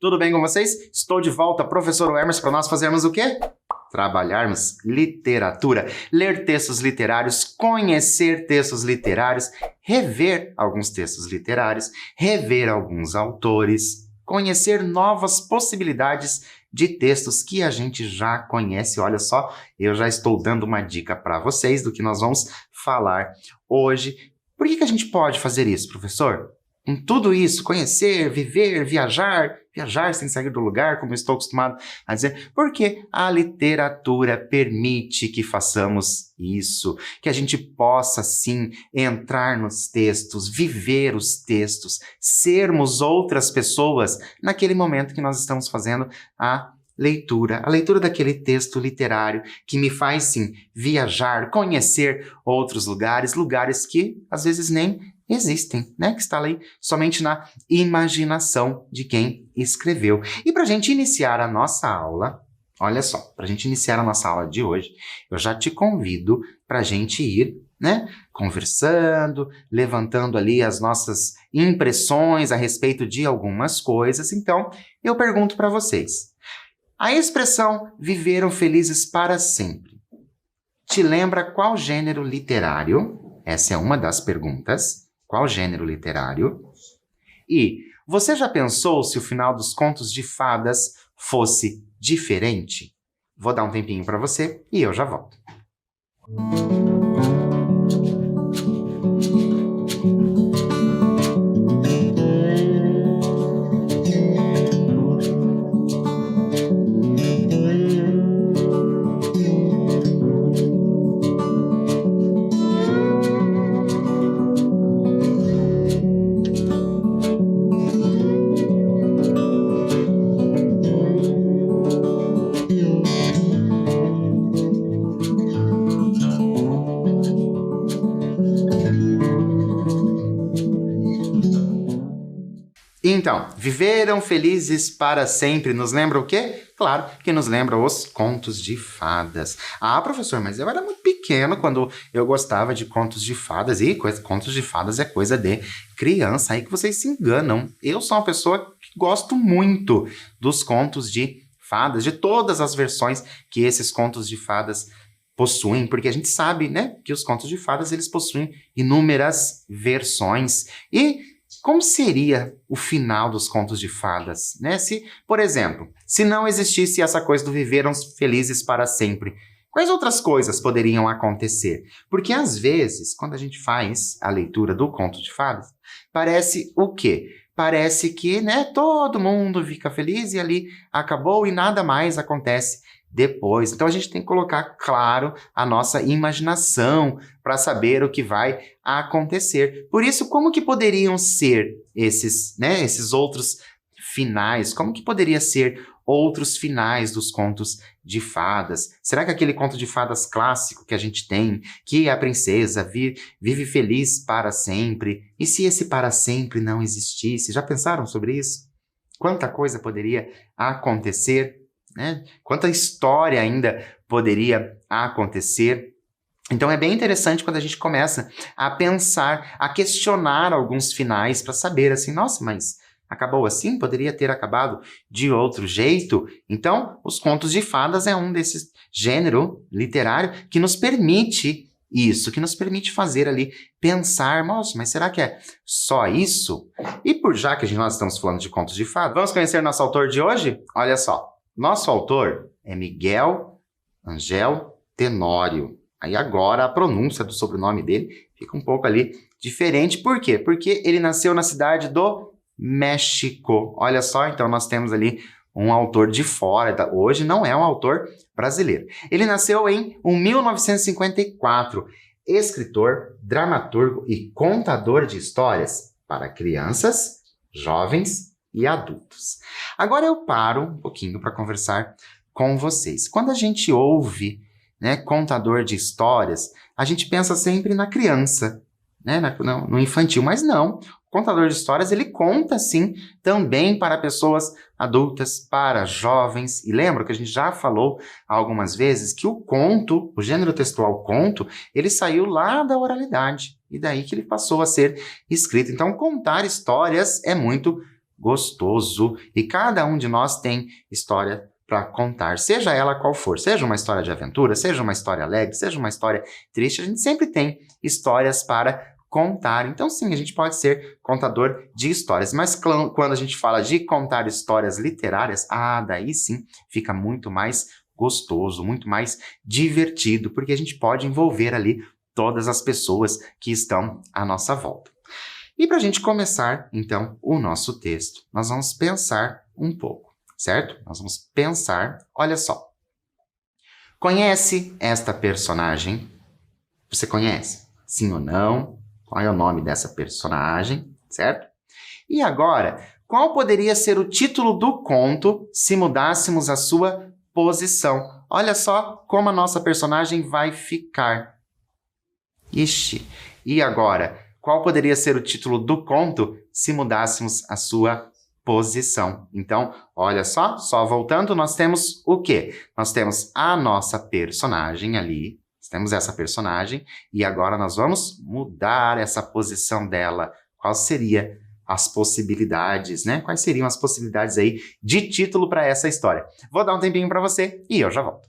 tudo bem com vocês? Estou de volta, professor Hermes, para nós fazermos o quê? Trabalharmos literatura, ler textos literários, conhecer textos literários, rever alguns textos literários, rever alguns autores, conhecer novas possibilidades de textos que a gente já conhece. Olha só, eu já estou dando uma dica para vocês do que nós vamos falar hoje. Por que a gente pode fazer isso, professor? Com tudo isso, conhecer, viver, viajar sem sair do lugar, como eu estou acostumado a dizer, porque a literatura permite que façamos isso, que a gente possa, sim, entrar nos textos, viver os textos, sermos outras pessoas naquele momento que nós estamos fazendo a leitura daquele texto literário que me faz, sim, viajar, conhecer outros lugares que às vezes nem existem, né? Que está ali somente na imaginação de quem escreveu. E para a gente iniciar a nossa aula, olha só, para a gente iniciar a nossa aula de hoje, eu já te convido para a gente ir, né? Conversando, levantando ali as nossas impressões a respeito de algumas coisas. Então, eu pergunto para vocês, a expressão viveram felizes para sempre te lembra qual gênero literário? Essa é uma das perguntas. Qual gênero literário? E você já pensou se o final dos contos de fadas fosse diferente? Vou dar um tempinho para você e eu já volto. Então, viveram felizes para sempre, nos lembra o quê? Claro que nos lembra os contos de fadas. Ah, professor, mas eu era muito pequeno quando eu gostava de contos de fadas. E contos de fadas é coisa de criança, aí que vocês se enganam. Eu sou uma pessoa que gosto muito dos contos de fadas, de todas as versões que esses contos de fadas possuem, porque a gente sabe, né, que os contos de fadas, eles possuem inúmeras versões. E como seria o final dos contos de fadas, né? Se, por exemplo, se não existisse essa coisa do viveram felizes para sempre, quais outras coisas poderiam acontecer? Porque, às vezes, quando a gente faz a leitura do conto de fadas, parece o quê? Parece que, né, todo mundo fica feliz e ali acabou e nada mais acontece depois. Então, a gente tem que colocar, claro, a nossa imaginação para saber o que vai acontecer. Por isso, como que poderiam ser esses outros finais? Como que poderia ser outros finais dos contos de fadas? Será que aquele conto de fadas clássico que a gente tem, que a princesa vive feliz para sempre? E se esse para sempre não existisse? Já pensaram sobre isso? Quanta coisa poderia acontecer? Né? Quanta história ainda poderia acontecer. Então é bem interessante quando a gente começa a pensar, a questionar alguns finais para saber assim, nossa, mas acabou assim? Poderia ter acabado de outro jeito? Então, os contos de fadas é um desses gênero literário que nos permite isso, que nos permite fazer ali, pensar, nossa, mas será que é só isso? E já que nós estamos falando de contos de fadas, vamos conhecer nosso autor de hoje? Olha só. Nosso autor é Miguel Ángel Tenório. Aí agora a pronúncia do sobrenome dele fica um pouco ali diferente. Por quê? Porque ele nasceu na cidade do México. Olha só, então nós temos ali um autor de fora. Hoje não é um autor brasileiro. Ele nasceu em 1954. Escritor, dramaturgo e contador de histórias para crianças, jovens e adultos. Agora eu paro um pouquinho para conversar com vocês. Quando a gente ouve, né, contador de histórias, a gente pensa sempre na criança, né, no infantil, mas não. O contador de histórias, ele conta, sim, também para pessoas adultas, para jovens. E lembra que a gente já falou algumas vezes que o conto, o gênero textual conto, ele saiu lá da oralidade. E daí que ele passou a ser escrito. Então, contar histórias é muito gostoso. E cada um de nós tem história para contar, seja ela qual for, seja uma história de aventura, seja uma história alegre, seja uma história triste, a gente sempre tem histórias para contar. Então, sim, a gente pode ser contador de histórias, mas quando a gente fala de contar histórias literárias, daí sim fica muito mais gostoso, muito mais divertido, porque a gente pode envolver ali todas as pessoas que estão à nossa volta. E para a gente começar, então, o nosso texto, nós vamos pensar um pouco, certo? Nós vamos pensar, olha só. Conhece esta personagem? Você conhece? Sim ou não? Qual é o nome dessa personagem, certo? E agora, qual poderia ser o título do conto se mudássemos a sua posição? Olha só como a nossa personagem vai ficar. Ixi, e agora, qual poderia ser o título do conto se mudássemos a sua posição? Então, olha só voltando, nós temos o quê? Nós temos a nossa personagem ali, temos essa personagem, e agora nós vamos mudar essa posição dela. Quais seriam as possibilidades, né? Quais seriam as possibilidades aí de título para essa história? Vou dar um tempinho para você e eu já volto.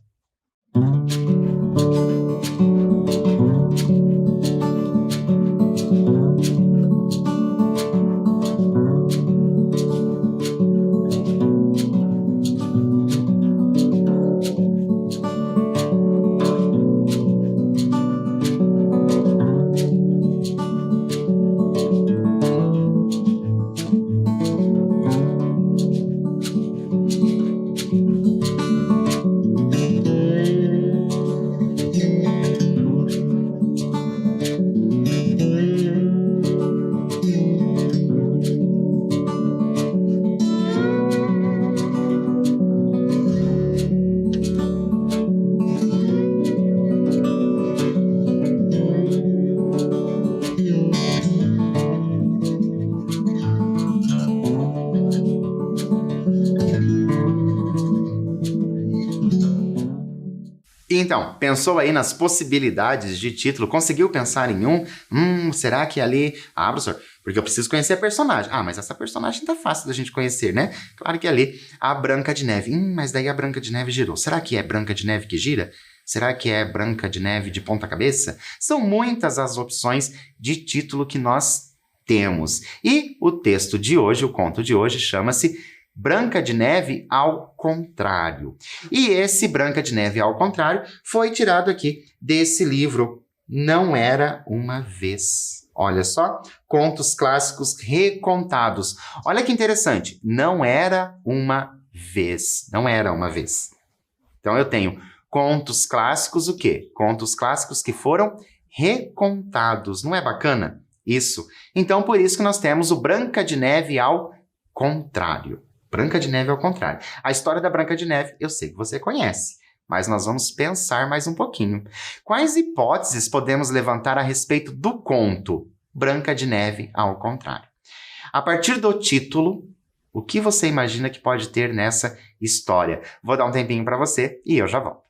Então, pensou aí nas possibilidades de título? Conseguiu pensar em um? Será que ali... professor, porque eu preciso conhecer a personagem. Mas essa personagem tá fácil da gente conhecer, né? Claro que ali, a Branca de Neve. Mas daí a Branca de Neve girou. Será que é Branca de Neve que gira? Será que é Branca de Neve de ponta cabeça? São muitas as opções de título que nós temos. E o texto de hoje, o conto de hoje, chama-se Branca de Neve ao Contrário. E esse Branca de Neve ao Contrário foi tirado aqui desse livro Não Era Uma Vez. Olha só, contos clássicos recontados. Olha que interessante, não era uma vez. Não era uma vez. Então eu tenho contos clássicos o quê? Contos clássicos que foram recontados. Não é bacana? Isso. Então por isso que nós temos o Branca de Neve ao Contrário. Branca de Neve ao Contrário. A história da Branca de Neve, eu sei que você conhece, mas nós vamos pensar mais um pouquinho. Quais hipóteses podemos levantar a respeito do conto Branca de Neve ao Contrário? A partir do título, o que você imagina que pode ter nessa história? Vou dar um tempinho para você e eu já volto.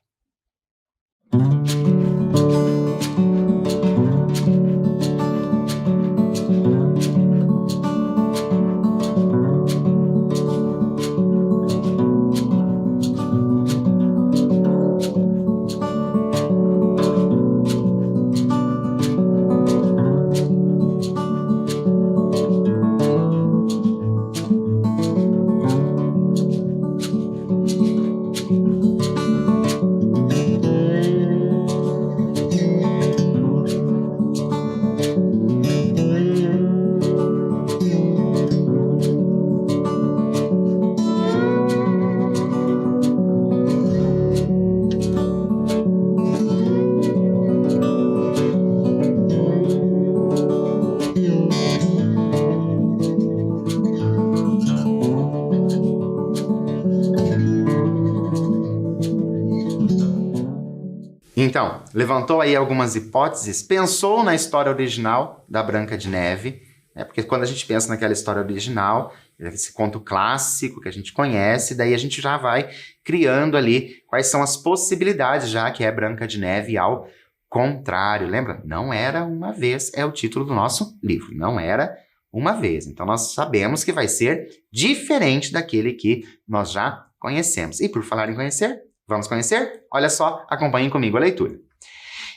Então, levantou aí algumas hipóteses, pensou na história original da Branca de Neve, né? Porque quando a gente pensa naquela história original, esse conto clássico que a gente conhece, daí a gente já vai criando ali quais são as possibilidades, já que é Branca de Neve ao contrário. Lembra? Não era uma vez, é o título do nosso livro. Não era uma vez. Então, nós sabemos que vai ser diferente daquele que nós já conhecemos. E por falar em conhecer, vamos conhecer? Olha só, acompanhem comigo a leitura.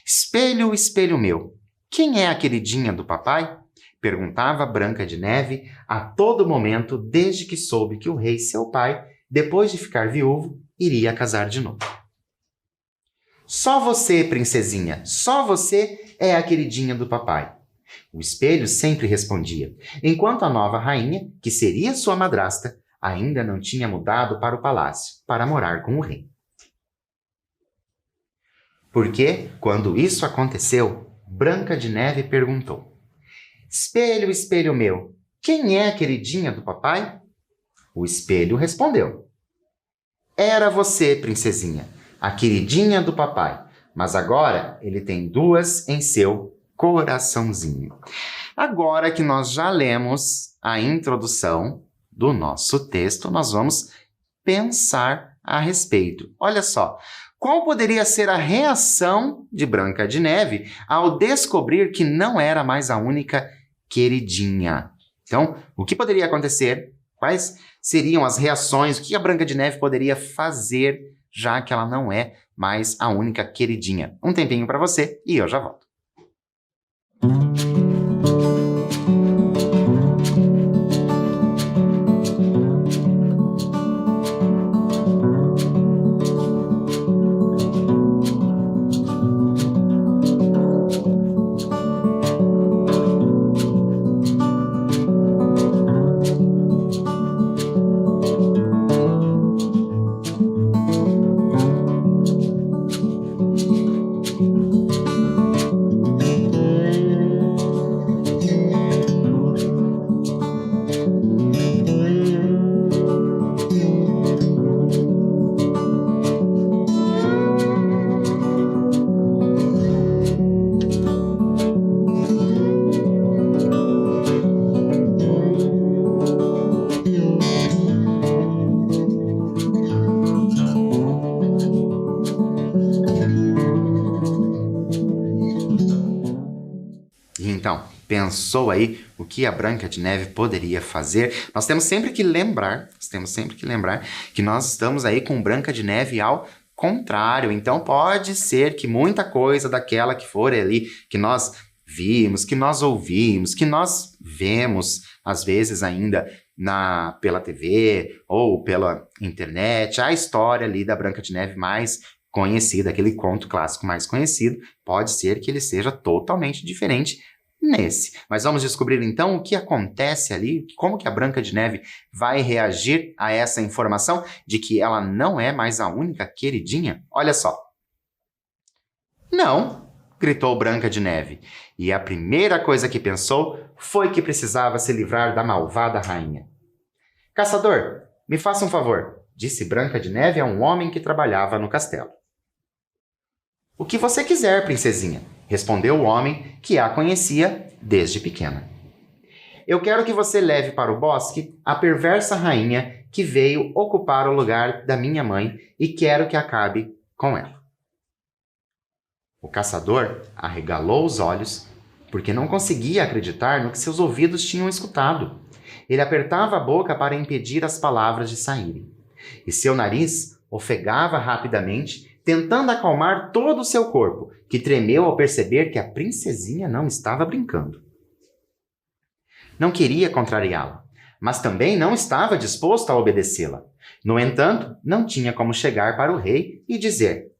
Espelho, espelho meu, quem é a queridinha do papai? Perguntava Branca de Neve a todo momento desde que soube que o rei, seu pai, depois de ficar viúvo, iria casar de novo. Só você, princesinha, só você é a queridinha do papai. O espelho sempre respondia, enquanto a nova rainha, que seria sua madrasta, ainda não tinha mudado para o palácio para morar com o rei. Porque, quando isso aconteceu, Branca de Neve perguntou, espelho, espelho meu, quem é a queridinha do papai? O espelho respondeu, era você, princesinha, a queridinha do papai, mas agora ele tem duas em seu coraçãozinho. Agora que nós já lemos a introdução do nosso texto, nós vamos pensar a respeito. Olha só, qual poderia ser a reação de Branca de Neve ao descobrir que não era mais a única queridinha? Então, o que poderia acontecer? Quais seriam as reações? O que a Branca de Neve poderia fazer, já que ela não é mais a única queridinha? Um tempinho para você e eu já volto. Então, pensou aí o que a Branca de Neve poderia fazer? Nós temos sempre que lembrar que nós estamos aí com Branca de Neve ao contrário. Então, pode ser que muita coisa daquela que for ali, que nós vimos, que nós ouvimos, que nós vemos, às vezes ainda pela TV ou pela internet, a história ali da Branca de Neve mais conhecida, aquele conto clássico mais conhecido, pode ser que ele seja totalmente diferente nesse. Mas vamos descobrir então o que acontece ali, como que a Branca de Neve vai reagir a essa informação de que ela não é mais a única queridinha? Olha só. Não, gritou Branca de Neve, e a primeira coisa que pensou foi que precisava se livrar da malvada rainha. Caçador, me faça um favor, disse Branca de Neve a um homem que trabalhava no castelo. O que você quiser, princesinha, respondeu o homem que a conhecia desde pequena. Eu quero que você leve para o bosque a perversa rainha que veio ocupar o lugar da minha mãe e quero que acabe com ela. O caçador arregalou os olhos porque não conseguia acreditar no que seus ouvidos tinham escutado. Ele apertava a boca para impedir as palavras de saírem. E seu nariz ofegava rapidamente, tentando acalmar todo o seu corpo, que tremeu ao perceber que a princesinha não estava brincando. Não queria contrariá-la, mas também não estava disposto a obedecê-la. No entanto, não tinha como chegar para o rei e dizer: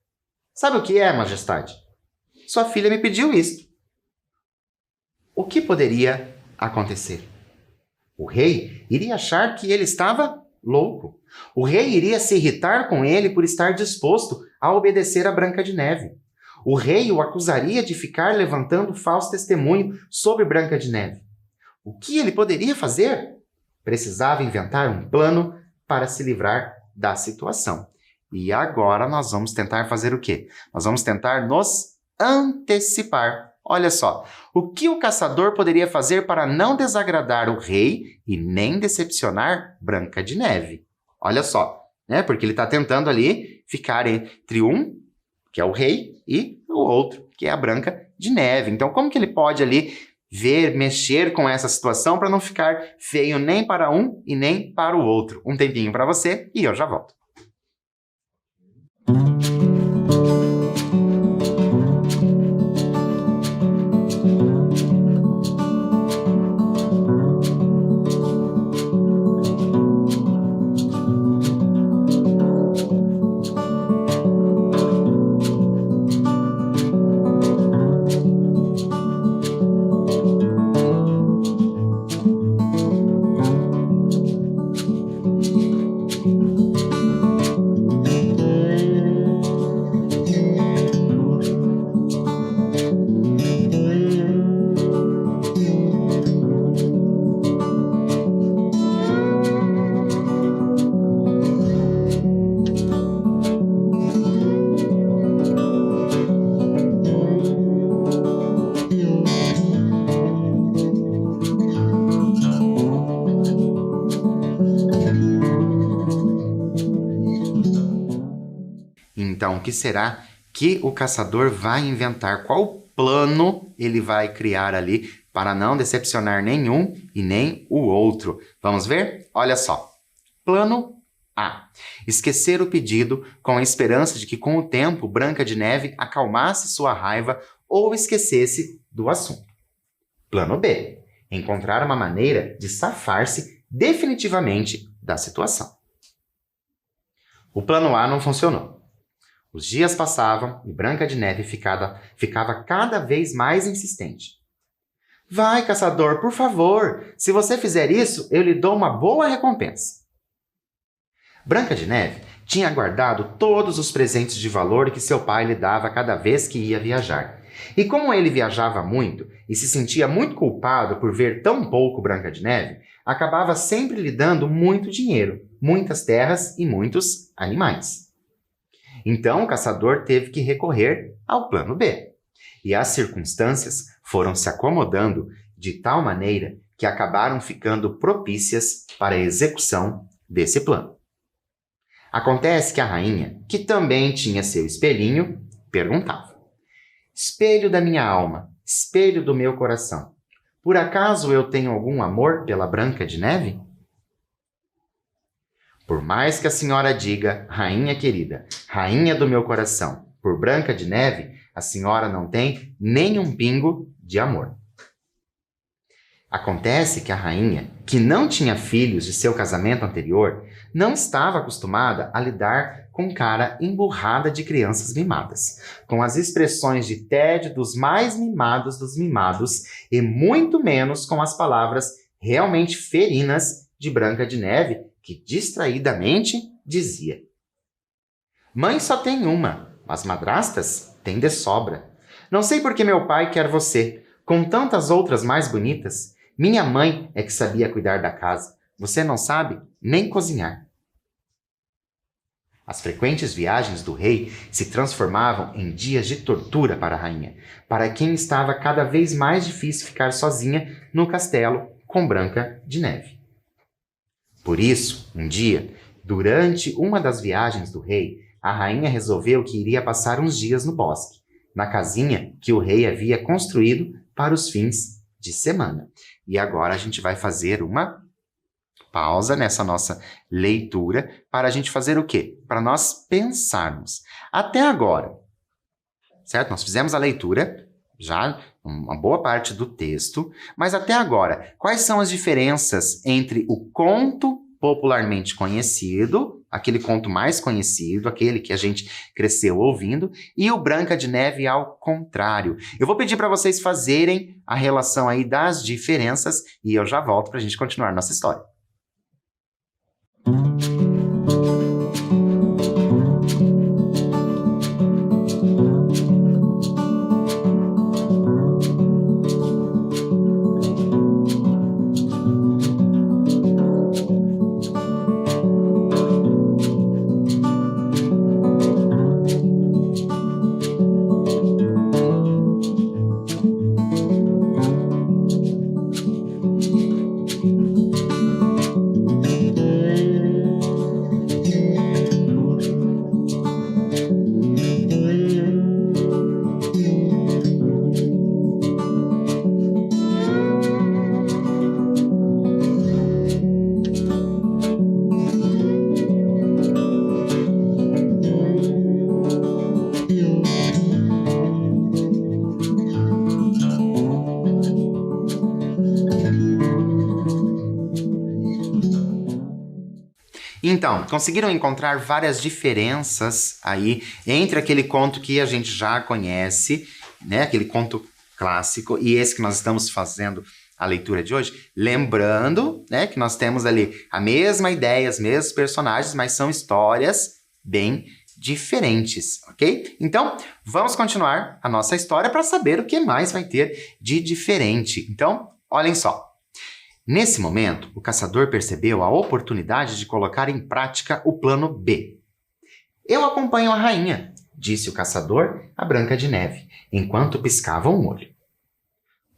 "Sabe o que é, majestade? Sua filha me pediu isto." O que poderia acontecer? O rei iria achar que ele estava louco. O rei iria se irritar com ele por estar disposto a obedecer a Branca de Neve. O rei o acusaria de ficar levantando falso testemunho sobre Branca de Neve. O que ele poderia fazer? Precisava inventar um plano para se livrar da situação. E agora nós vamos tentar fazer o quê? Nós vamos tentar nos antecipar. Olha só, o que o caçador poderia fazer para não desagradar o rei e nem decepcionar Branca de Neve? Olha só, né? Porque ele está tentando ali ficar entre um, que é o rei, e o outro, que é a Branca de Neve. Então, como que ele pode ali ver, mexer com essa situação para não ficar feio nem para um e nem para o outro. Um tempinho para você e eu já volto. Então, o que será que o caçador vai inventar? Qual plano ele vai criar ali para não decepcionar nenhum e nem o outro? Vamos ver? Olha só. Plano A. Esquecer o pedido com a esperança de que, com o tempo, Branca de Neve acalmasse sua raiva ou esquecesse do assunto. Plano B. Encontrar uma maneira de safar-se definitivamente da situação. O plano A não funcionou. Os dias passavam e Branca de Neve ficava cada vez mais insistente. Vai, caçador, por favor. Se você fizer isso, eu lhe dou uma boa recompensa. Branca de Neve tinha guardado todos os presentes de valor que seu pai lhe dava cada vez que ia viajar. E como ele viajava muito e se sentia muito culpado por ver tão pouco Branca de Neve, acabava sempre lhe dando muito dinheiro, muitas terras e muitos animais. Então o caçador teve que recorrer ao plano B. E as circunstâncias foram se acomodando de tal maneira que acabaram ficando propícias para a execução desse plano. Acontece que a rainha, que também tinha seu espelhinho, perguntava: Espelho da minha alma, espelho do meu coração, por acaso eu tenho algum amor pela Branca de Neve? Por mais que a senhora diga, rainha querida, rainha do meu coração, por Branca de Neve, a senhora não tem nem um pingo de amor. Acontece que a rainha, que não tinha filhos de seu casamento anterior, não estava acostumada a lidar com cara emburrada de crianças mimadas, com as expressões de tédio dos mais mimados dos mimados e muito menos com as palavras realmente ferinas de Branca de Neve, que distraidamente dizia: Mãe só tem uma, mas madrastas tem de sobra. Não sei por que meu pai quer você, com tantas outras mais bonitas. Minha mãe é que sabia cuidar da casa. Você não sabe nem cozinhar. As frequentes viagens do rei se transformavam em dias de tortura para a rainha, para quem estava cada vez mais difícil ficar sozinha no castelo com Branca de Neve. Por isso, um dia, durante uma das viagens do rei, a rainha resolveu que iria passar uns dias no bosque, na casinha que o rei havia construído para os fins de semana. E agora a gente vai fazer uma pausa nessa nossa leitura para a gente fazer o quê? Para nós pensarmos. Até agora, certo? Nós fizemos a leitura, já uma boa parte do texto, mas até agora, quais são as diferenças entre o conto popularmente conhecido, aquele conto mais conhecido, aquele que a gente cresceu ouvindo, e o Branca de Neve ao contrário? Eu vou pedir para vocês fazerem a relação aí das diferenças e eu já volto para a gente continuar nossa história. Então, conseguiram encontrar várias diferenças aí entre aquele conto que a gente já conhece, né? Aquele conto clássico e esse que nós estamos fazendo a leitura de hoje, lembrando, né, que nós temos ali a mesma ideia, os mesmos personagens, mas são histórias bem diferentes, ok? Então, vamos continuar a nossa história para saber o que mais vai ter de diferente. Então, olhem só. Nesse momento, o caçador percebeu a oportunidade de colocar em prática o plano B. Eu acompanho a rainha, disse o caçador a Branca de Neve, enquanto piscava um olho.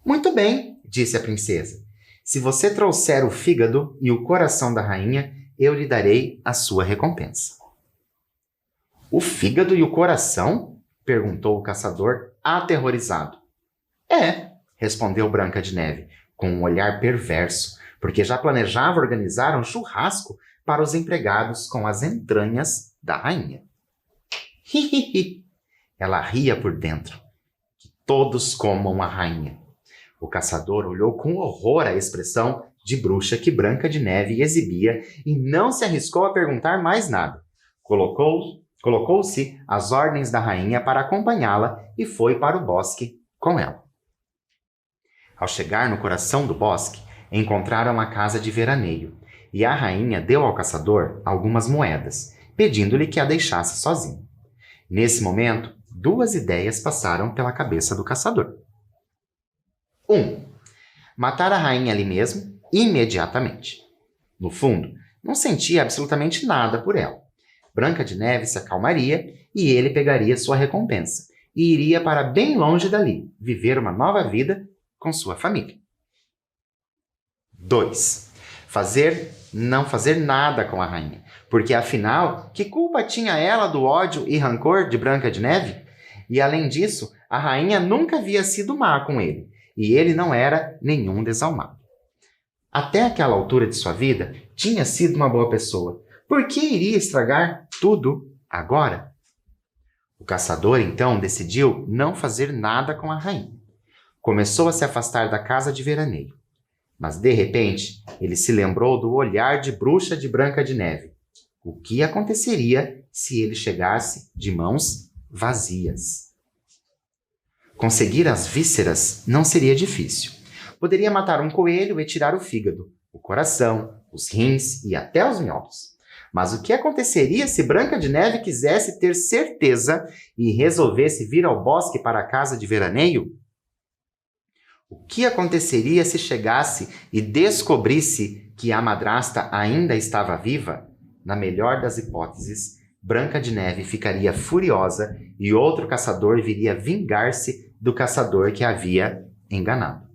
Muito bem, disse a princesa. Se você trouxer o fígado e o coração da rainha, eu lhe darei a sua recompensa. O fígado e o coração? Perguntou o caçador, aterrorizado. É, respondeu Branca de Neve, com um olhar perverso, porque já planejava organizar um churrasco para os empregados com as entranhas da rainha. Hihihi! Ela ria por dentro. Que todos comam a rainha. O caçador olhou com horror a expressão de bruxa que Branca de Neve exibia e não se arriscou a perguntar mais nada. Colocou-se às ordens da rainha para acompanhá-la e foi para o bosque com ela. Ao chegar no coração do bosque, encontraram a casa de veraneio e a rainha deu ao caçador algumas moedas, pedindo-lhe que a deixasse sozinho. Nesse momento, duas ideias passaram pela cabeça do caçador. 1. Matar a rainha ali mesmo, imediatamente. No fundo, não sentia absolutamente nada por ela. Branca de Neve se acalmaria e ele pegaria sua recompensa e iria para bem longe dali, viver uma nova vida com sua família. 2. Não fazer nada com a rainha, porque afinal, que culpa tinha ela do ódio e rancor de Branca de Neve? E além disso, a rainha nunca havia sido má com ele, e ele não era nenhum desalmado. Até aquela altura de sua vida, tinha sido uma boa pessoa. Por que iria estragar tudo agora? O caçador, então, decidiu não fazer nada com a rainha. Começou a se afastar da casa de veraneio. Mas, de repente, ele se lembrou do olhar de bruxa de Branca de Neve. O que aconteceria se ele chegasse de mãos vazias? Conseguir as vísceras não seria difícil. Poderia matar um coelho e tirar o fígado, o coração, os rins e até os miolos. Mas o que aconteceria se Branca de Neve quisesse ter certeza e resolvesse vir ao bosque para a casa de veraneio? O que aconteceria se chegasse e descobrisse que a madrasta ainda estava viva? Na melhor das hipóteses, Branca de Neve ficaria furiosa e outro caçador viria vingar-se do caçador que a havia enganado.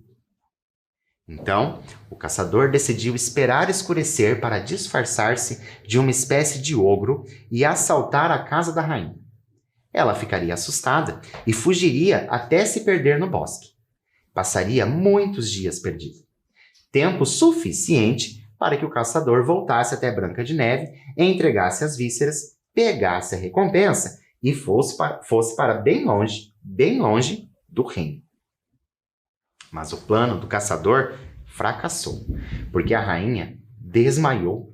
Então, o caçador decidiu esperar escurecer para disfarçar-se de uma espécie de ogro e assaltar a casa da rainha. Ela ficaria assustada e fugiria até se perder no bosque. Passaria muitos dias perdido. Tempo suficiente para que o caçador voltasse até Branca de Neve, entregasse as vísceras, pegasse a recompensa e fosse para bem longe do reino. Mas o plano do caçador fracassou, porque a rainha desmaiou.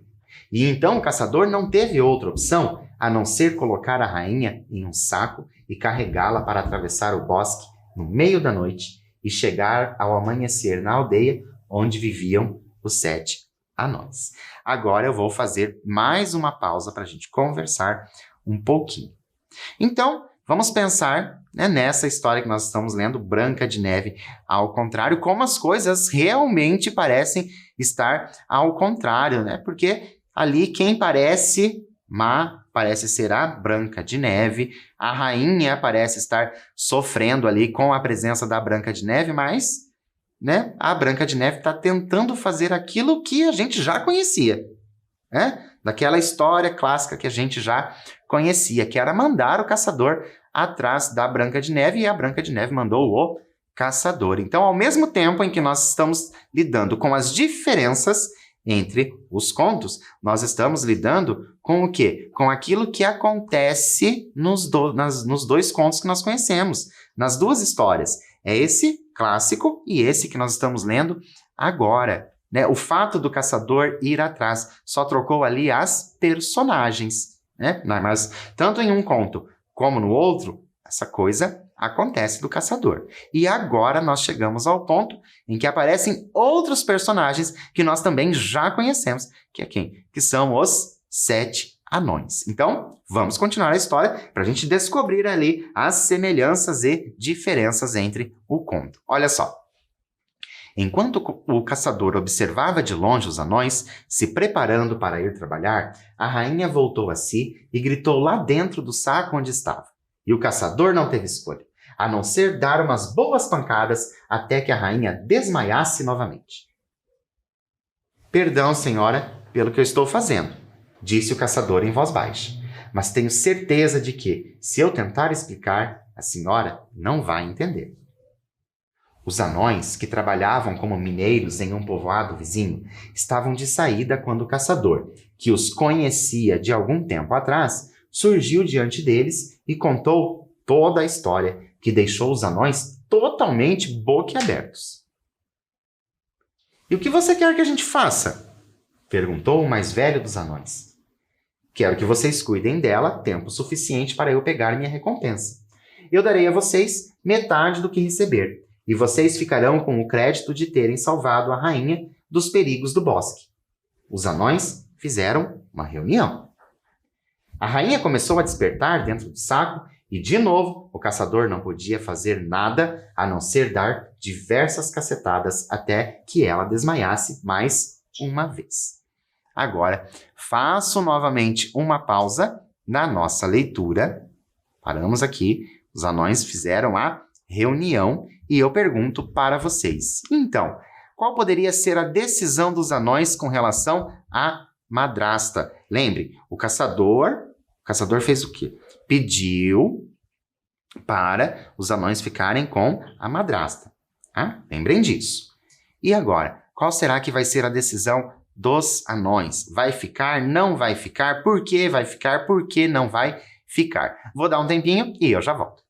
E então o caçador não teve outra opção a não ser colocar a rainha em um saco e carregá-la para atravessar o bosque no meio da noite e chegar ao amanhecer na aldeia onde viviam os 7 anões. Agora eu vou fazer mais uma pausa para a gente conversar um pouquinho. Então, vamos pensar, né, nessa história que nós estamos lendo, Branca de Neve ao contrário, como as coisas realmente parecem estar ao contrário, né? Porque ali quem parece má parece ser a Branca de Neve, a rainha parece estar sofrendo ali com a presença da Branca de Neve, mas, né, a Branca de Neve está tentando fazer aquilo que a gente já conhecia, né? Daquela história clássica que a gente já conhecia, que era mandar o caçador atrás da Branca de Neve, e a Branca de Neve mandou o caçador. Então, ao mesmo tempo em que nós estamos lidando com as diferenças entre os contos, nós estamos lidando com o quê? Com aquilo que acontece nos dois contos que nós conhecemos, nas duas histórias. É esse clássico e esse que nós estamos lendo agora. né? O fato do caçador ir atrás só trocou ali as personagens, né? Mas tanto em um conto como no outro, essa coisa acontece do caçador. E agora nós chegamos ao ponto em que aparecem outros personagens que nós também já conhecemos, que é quem? Que são os 7 anões. Então, vamos continuar a história para a gente descobrir ali as semelhanças e diferenças entre o conto. Olha só. Enquanto o caçador observava de longe os anões, se preparando para ir trabalhar, a rainha voltou a si e gritou lá dentro do saco onde estava. E o caçador não teve escolha, a não ser dar umas boas pancadas até que a rainha desmaiasse novamente. Perdão, senhora, pelo que eu estou fazendo, disse o caçador em voz baixa, mas tenho certeza de que, se eu tentar explicar, a senhora não vai entender. Os anões, que trabalhavam como mineiros em um povoado vizinho, estavam de saída quando o caçador, que os conhecia de algum tempo atrás, surgiu diante deles e contou toda a história, que deixou os anões totalmente boquiabertos. E o que você quer que a gente faça? Perguntou o mais velho dos anões. Quero que vocês cuidem dela tempo suficiente para eu pegar minha recompensa. Eu darei a vocês metade do que receber, e vocês ficarão com o crédito de terem salvado a rainha dos perigos do bosque. Os anões fizeram uma reunião. A rainha começou a despertar dentro do saco e, de novo, o caçador não podia fazer nada a não ser dar diversas cacetadas até que ela desmaiasse mais uma vez. Agora, faço novamente uma pausa na nossa leitura. Paramos aqui, os anões fizeram a reunião e eu pergunto para vocês. Então, qual poderia ser a decisão dos anões com relação à madrasta? Lembre, o caçador fez o quê? Pediu para os anões ficarem com a madrasta. Ah, lembrem disso. E agora, qual será que vai ser a decisão dos anões? Vai ficar, não vai ficar? Por que vai ficar? Por que não vai ficar? Vou dar um tempinho e eu já volto.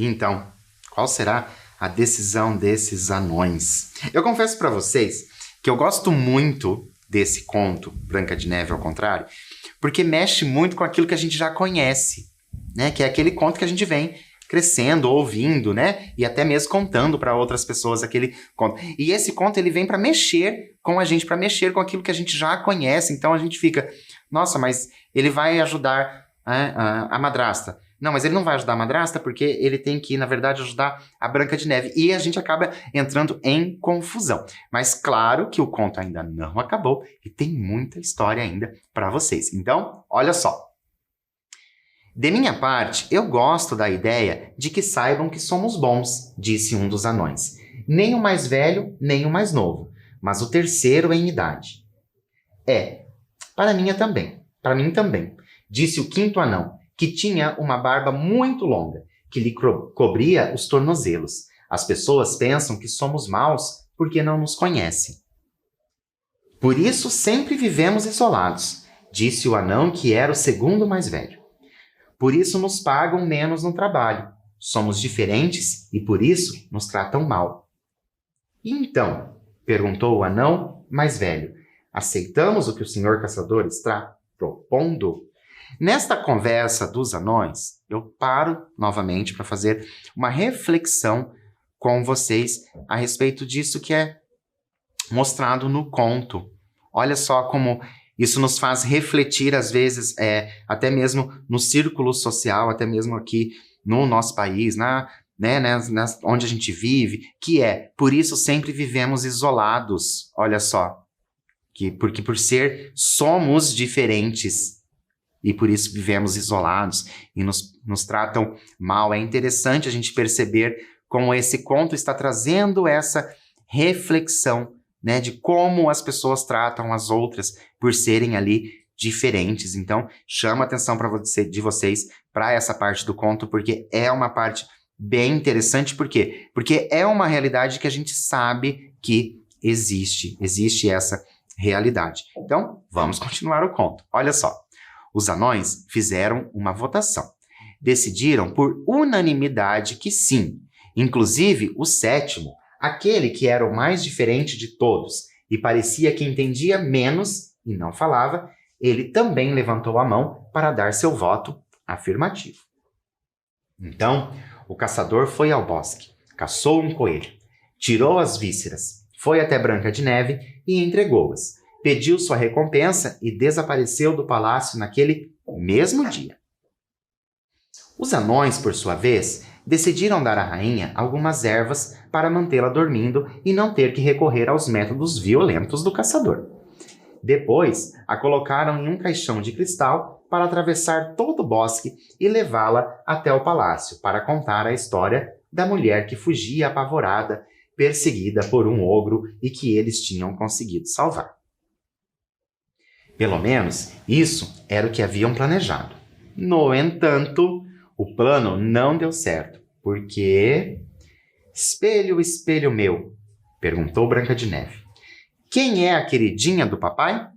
Então, qual será a decisão desses anões? Eu confesso para vocês que eu gosto muito desse conto, Branca de Neve ao contrário, porque mexe muito com aquilo que a gente já conhece, né? Que é aquele conto que a gente vem crescendo, ouvindo, né? E até mesmo contando para outras pessoas aquele conto. E esse conto ele vem para mexer com a gente, para mexer com aquilo que a gente já conhece. Então a gente fica, nossa, mas ele vai ajudar a madrasta. Não, mas ele não vai ajudar a madrasta porque ele tem que, na verdade, ajudar a Branca de Neve. E a gente acaba entrando em confusão. Mas claro que o conto ainda não acabou e tem muita história ainda para vocês. Então, olha só. De minha parte, eu gosto da ideia de que saibam que somos bons, disse um dos anões. Nem o mais velho, nem o mais novo, mas o terceiro em idade. Para mim também, disse o quinto anão, que tinha uma barba muito longa, que lhe cobria os tornozelos. As pessoas pensam que somos maus porque não nos conhecem. Por isso sempre vivemos isolados, disse o anão que era o segundo mais velho. Por isso nos pagam menos no trabalho. Somos diferentes e por isso nos tratam mal. E então, perguntou o anão mais velho, aceitamos o que o senhor caçador está propondo? Nesta conversa dos anões, eu paro novamente para fazer uma reflexão com vocês a respeito disso que é mostrado no conto. Olha só como isso nos faz refletir, às vezes, até mesmo no círculo social, até mesmo aqui no nosso país, onde a gente vive, que por isso sempre vivemos isolados. Olha só, porque por somos diferentes e por isso vivemos isolados e nos tratam mal. É interessante a gente perceber como esse conto está trazendo essa reflexão, de como as pessoas tratam as outras por serem ali diferentes. Então, chama a atenção de vocês para essa parte do conto, porque é uma parte bem interessante. Por quê? Porque é uma realidade que a gente sabe que existe essa realidade. Então, vamos continuar o conto. Olha só, os anões fizeram uma votação. Decidiram por unanimidade que sim. Inclusive, o sétimo, aquele que era o mais diferente de todos e parecia que entendia menos e não falava, ele também levantou a mão para dar seu voto afirmativo. Então, o caçador foi ao bosque, caçou um coelho, tirou as vísceras, foi até Branca de Neve e entregou-as, pediu sua recompensa e desapareceu do palácio naquele mesmo dia. Os anões, por sua vez, decidiram dar à rainha algumas ervas para mantê-la dormindo e não ter que recorrer aos métodos violentos do caçador. Depois, a colocaram em um caixão de cristal para atravessar todo o bosque e levá-la até o palácio para contar a história da mulher que fugia apavorada, perseguida por um ogro e que eles tinham conseguido salvar. Pelo menos, isso era o que haviam planejado. No entanto, o plano não deu certo, porque... Espelho, espelho meu, perguntou Branca de Neve. Quem é a queridinha do papai?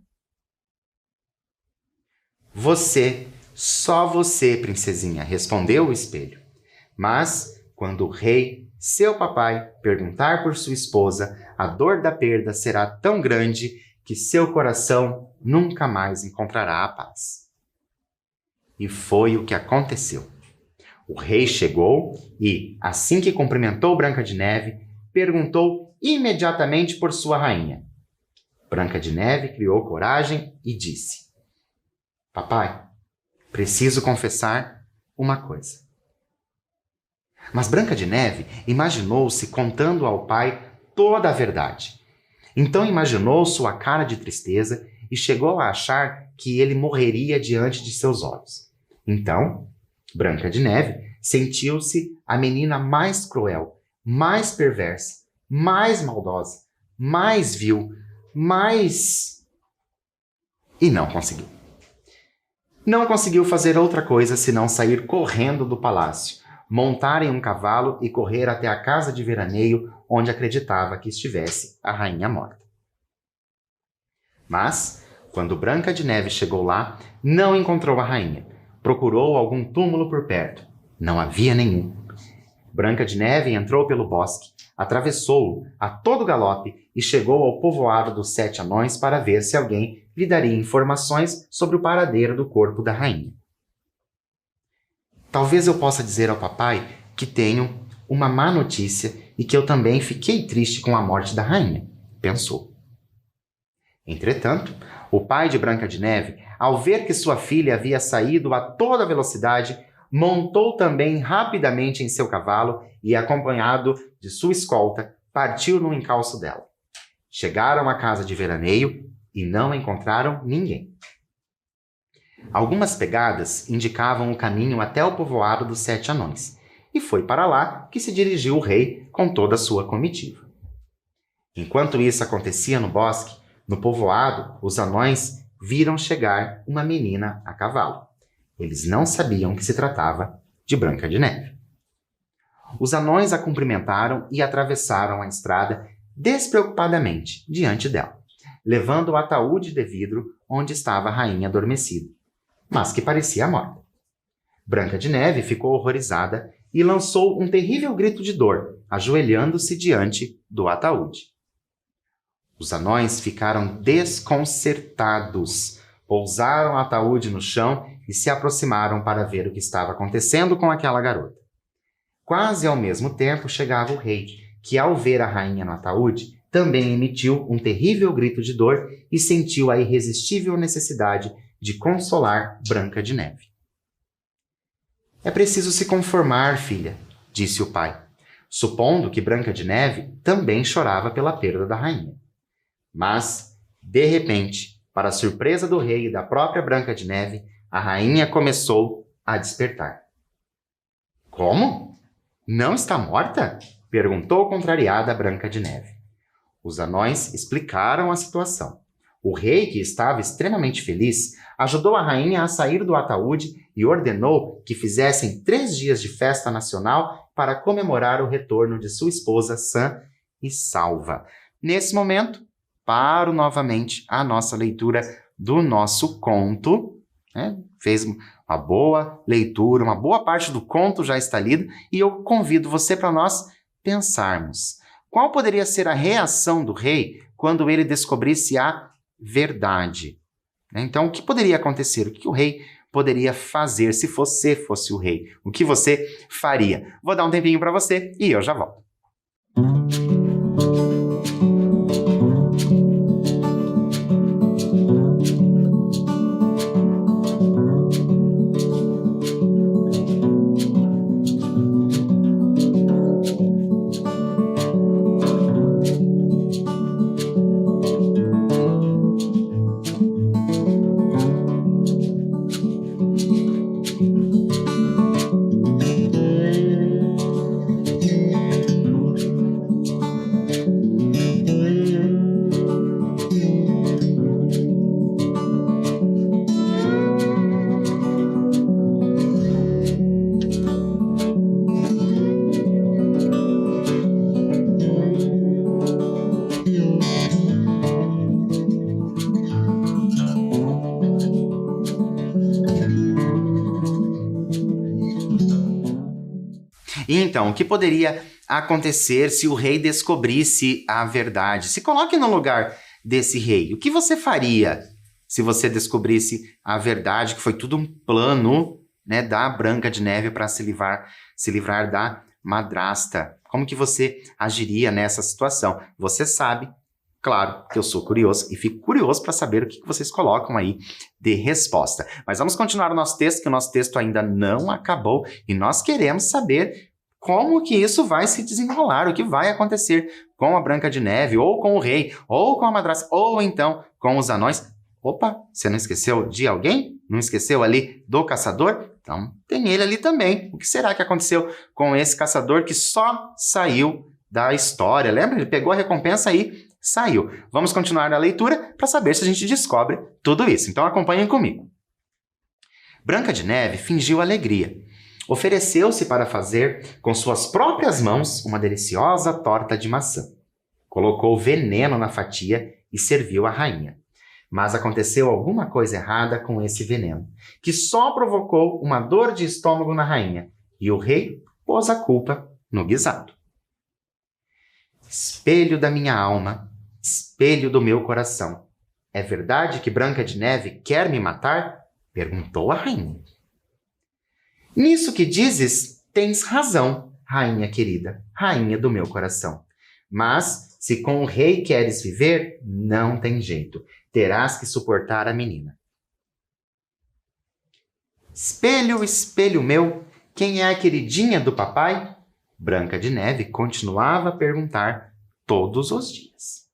Você, só você, princesinha, respondeu o espelho. Mas, quando o rei, seu papai, perguntar por sua esposa, a dor da perda será tão grande que seu coração nunca mais encontrará a paz. E foi o que aconteceu. O rei chegou e, assim que cumprimentou Branca de Neve, perguntou imediatamente por sua rainha. Branca de Neve criou coragem e disse: Papai, preciso confessar uma coisa. Mas Branca de Neve imaginou-se contando ao pai toda a verdade. Então imaginou sua cara de tristeza e chegou a achar que ele morreria diante de seus olhos. Então, Branca de Neve sentiu-se a menina mais cruel, mais perversa, mais maldosa, mais vil, E não conseguiu. Não conseguiu fazer outra coisa senão sair correndo do palácio, montar em um cavalo e correr até a casa de veraneio onde acreditava que estivesse a rainha morta. Mas, quando Branca de Neve chegou lá, não encontrou a rainha. Procurou algum túmulo por perto. Não havia nenhum. Branca de Neve entrou pelo bosque, atravessou-o a todo galope e chegou ao povoado dos 7 anões para ver se alguém lhe daria informações sobre o paradeiro do corpo da rainha. Talvez eu possa dizer ao papai que tenho uma má notícia e que eu também fiquei triste com a morte da rainha, pensou. Entretanto, o pai de Branca de Neve, ao ver que sua filha havia saído a toda velocidade, montou também rapidamente em seu cavalo e, acompanhado de sua escolta, partiu no encalço dela. Chegaram à casa de veraneio e não encontraram ninguém. Algumas pegadas indicavam o caminho até o povoado dos 7 anões, e foi para lá que se dirigiu o rei com toda a sua comitiva. Enquanto isso acontecia no bosque, no povoado, os anões viram chegar uma menina a cavalo. Eles não sabiam que se tratava de Branca de Neve. Os anões a cumprimentaram e atravessaram a estrada despreocupadamente diante dela, levando o ataúde de vidro onde estava a rainha adormecida, mas que parecia morta. Branca de Neve ficou horrorizada e lançou um terrível grito de dor, ajoelhando-se diante do ataúde. Os anões ficaram desconcertados, pousaram o ataúde no chão e se aproximaram para ver o que estava acontecendo com aquela garota. Quase ao mesmo tempo chegava o rei, que, ao ver a rainha no ataúde, também emitiu um terrível grito de dor e sentiu a irresistível necessidade de consolar Branca de Neve. É preciso se conformar, filha, disse o pai, supondo que Branca de Neve também chorava pela perda da rainha. Mas, de repente, para a surpresa do rei e da própria Branca de Neve, a rainha começou a despertar. Como? Não está morta? Perguntou contrariada a Branca de Neve. Os anões explicaram a situação. O rei, que estava extremamente feliz, ajudou a rainha a sair do ataúde e ordenou que fizessem 3 dias de festa nacional para comemorar o retorno de sua esposa sã e salva. Nesse momento, paro novamente a nossa leitura do nosso conto. Fez uma boa leitura, uma boa parte do conto já está lida e eu convido você para nós pensarmos. Qual poderia ser a reação do rei quando ele descobrisse a verdade? Então, o que poderia acontecer? O que o rei poderia fazer se você fosse o rei? O que você faria? Vou dar um tempinho para você e eu já volto. Então, o que poderia acontecer se o rei descobrisse a verdade? Se coloque no lugar desse rei. O que você faria se você descobrisse a verdade, que foi tudo um plano, da Branca de Neve para se livrar da madrasta? Como que você agiria nessa situação? Você sabe, claro, que eu sou curioso e fico curioso para saber o que vocês colocam aí de resposta. Mas vamos continuar o nosso texto, que o nosso texto ainda não acabou e nós queremos saber como que isso vai se desenrolar, o que vai acontecer com a Branca de Neve, ou com o rei, ou com a madrasta, ou então com os anões. Opa, você não esqueceu de alguém? Não esqueceu ali do caçador? Então tem ele ali também. O que será que aconteceu com esse caçador que só saiu da história? Lembra? Ele pegou a recompensa e saiu. Vamos continuar a leitura para saber se a gente descobre tudo isso. Então acompanhem comigo. Branca de Neve fingiu alegria. Ofereceu-se para fazer com suas próprias mãos uma deliciosa torta de maçã. Colocou veneno na fatia e serviu à rainha. Mas aconteceu alguma coisa errada com esse veneno, que só provocou uma dor de estômago na rainha, e o rei pôs a culpa no guisado. Espelho da minha alma, espelho do meu coração. É verdade que Branca de Neve quer me matar? Perguntou a rainha. Nisso que dizes, tens razão, rainha querida, rainha do meu coração. Mas, se com o rei queres viver, não tem jeito. Terás que suportar a menina. Espelho, espelho meu, quem é a queridinha do papai? Branca de Neve continuava a perguntar todos os dias.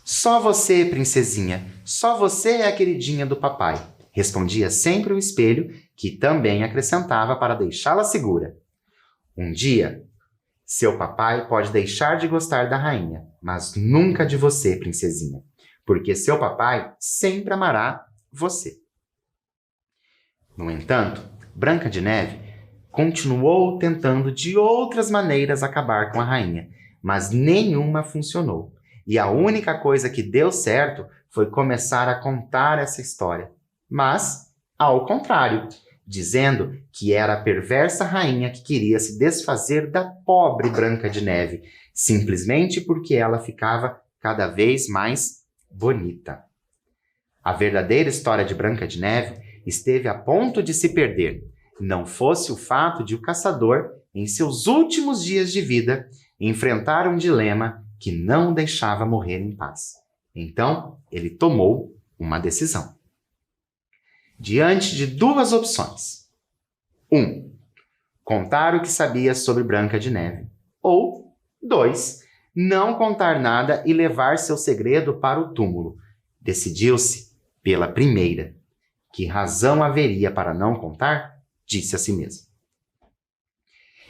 Só você, princesinha, só você é a queridinha do papai, respondia sempre o espelho, que também acrescentava para deixá-la segura. Um dia, seu papai pode deixar de gostar da rainha, mas nunca de você, princesinha, porque seu papai sempre amará você. No entanto, Branca de Neve continuou tentando de outras maneiras acabar com a rainha, mas nenhuma funcionou. E a única coisa que deu certo foi começar a contar essa história. Mas, ao contrário, dizendo que era a perversa rainha que queria se desfazer da pobre Branca de Neve, simplesmente porque ela ficava cada vez mais bonita. A verdadeira história de Branca de Neve esteve a ponto de se perder, não fosse o fato de o caçador, em seus últimos dias de vida, enfrentar um dilema que não o deixava morrer em paz. Então, ele tomou uma decisão. Diante de duas opções. 1. Contar o que sabia sobre Branca de Neve. Ou 2. Não contar nada e levar seu segredo para o túmulo. Decidiu-se pela primeira. Que razão haveria para não contar? Disse a si mesmo.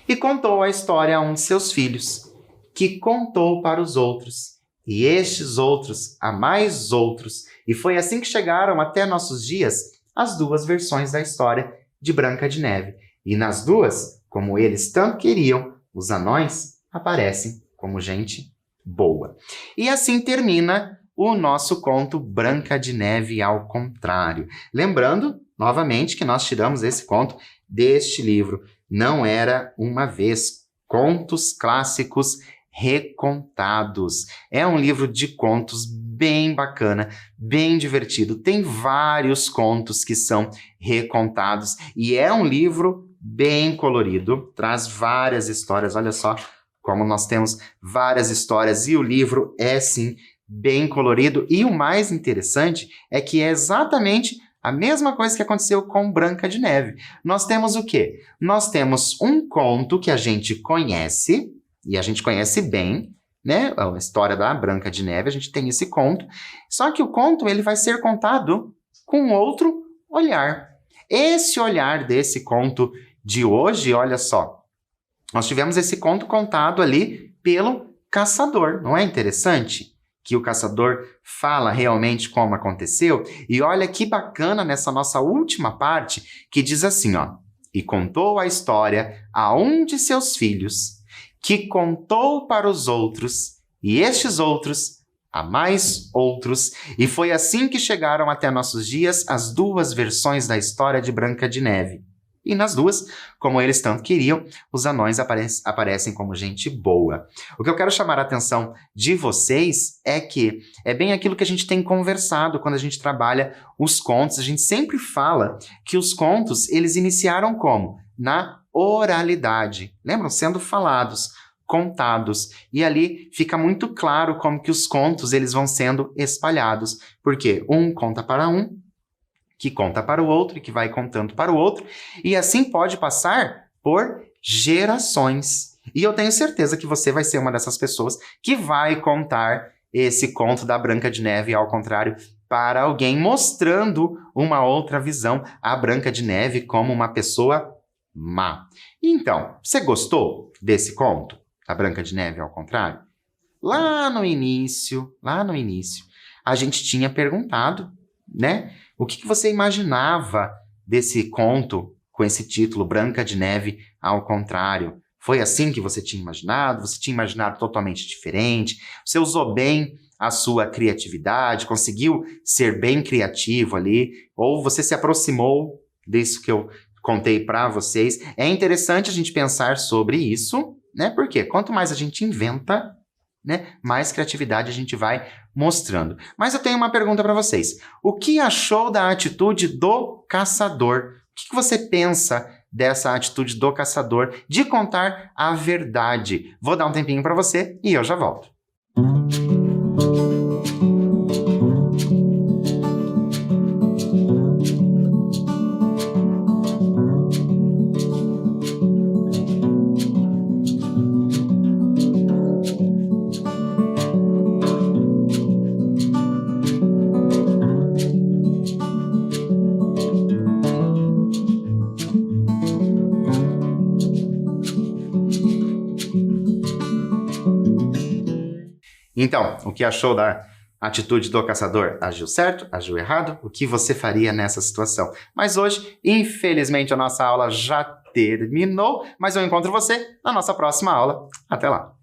E contou a história a um de seus filhos, que contou para os outros, e estes outros a mais outros, e foi assim que chegaram até nossos dias as duas versões da história de Branca de Neve. E nas duas, como eles tanto queriam, os anões aparecem como gente boa. E assim termina o nosso conto Branca de Neve ao Contrário. Lembrando, novamente, que nós tiramos esse conto deste livro. Não Era Uma Vez, Contos Clássicos Recontados. É um livro de contos bem bacana, bem divertido. Tem vários contos que são recontados e é um livro bem colorido, traz várias histórias. Olha só como nós temos várias histórias e o livro é, sim, bem colorido. E o mais interessante é que é exatamente a mesma coisa que aconteceu com Branca de Neve. Nós temos o quê? Nós temos um conto que a gente conhece, e a gente conhece bem, né? A história da Branca de Neve, a gente tem esse conto. Só que o conto ele vai ser contado com outro olhar. Esse olhar desse conto de hoje, olha só, nós tivemos esse conto contado ali pelo caçador. Não é interessante? Que o caçador fala realmente como aconteceu. E olha que bacana nessa nossa última parte, que diz assim, ó. E contou a história a um de seus filhos, que contou para os outros, e estes outros a mais outros. E foi assim que chegaram até nossos dias as duas versões da história de Branca de Neve. E nas duas, como eles tanto queriam, os anões aparecem como gente boa. O que eu quero chamar a atenção de vocês é que é bem aquilo que a gente tem conversado quando a gente trabalha os contos. A gente sempre fala que os contos, eles iniciaram como? Na oralidade. Lembram? Sendo falados, contados. E ali fica muito claro como que os contos eles vão sendo espalhados. Porque um conta para um, que conta para o outro e que vai contando para o outro, e assim pode passar por gerações. E eu tenho certeza que você vai ser uma dessas pessoas que vai contar esse conto da Branca de Neve ao contrário para alguém, mostrando uma outra visão, a Branca de Neve como uma pessoa má. Então, você gostou desse conto, da Branca de Neve ao contrário? Lá no início, a gente tinha perguntado, né? O que você imaginava desse conto com esse título, Branca de Neve ao Contrário? Foi assim que você tinha imaginado? Você tinha imaginado totalmente diferente? Você usou bem a sua criatividade? Conseguiu ser bem criativo ali? Ou você se aproximou disso que eu contei para vocês? É interessante a gente pensar sobre isso, né? Porque quanto mais a gente inventa, né, mais criatividade a gente vai mostrando. Mas eu tenho uma pergunta para vocês. O que achou da atitude do caçador? O que você pensa dessa atitude do caçador de contar a verdade? Vou dar um tempinho para você e eu já volto. Então, o que achou da atitude do caçador? Agiu certo? Agiu errado? O que você faria nessa situação? Mas hoje, infelizmente, a nossa aula já terminou, mas eu encontro você na nossa próxima aula. Até lá!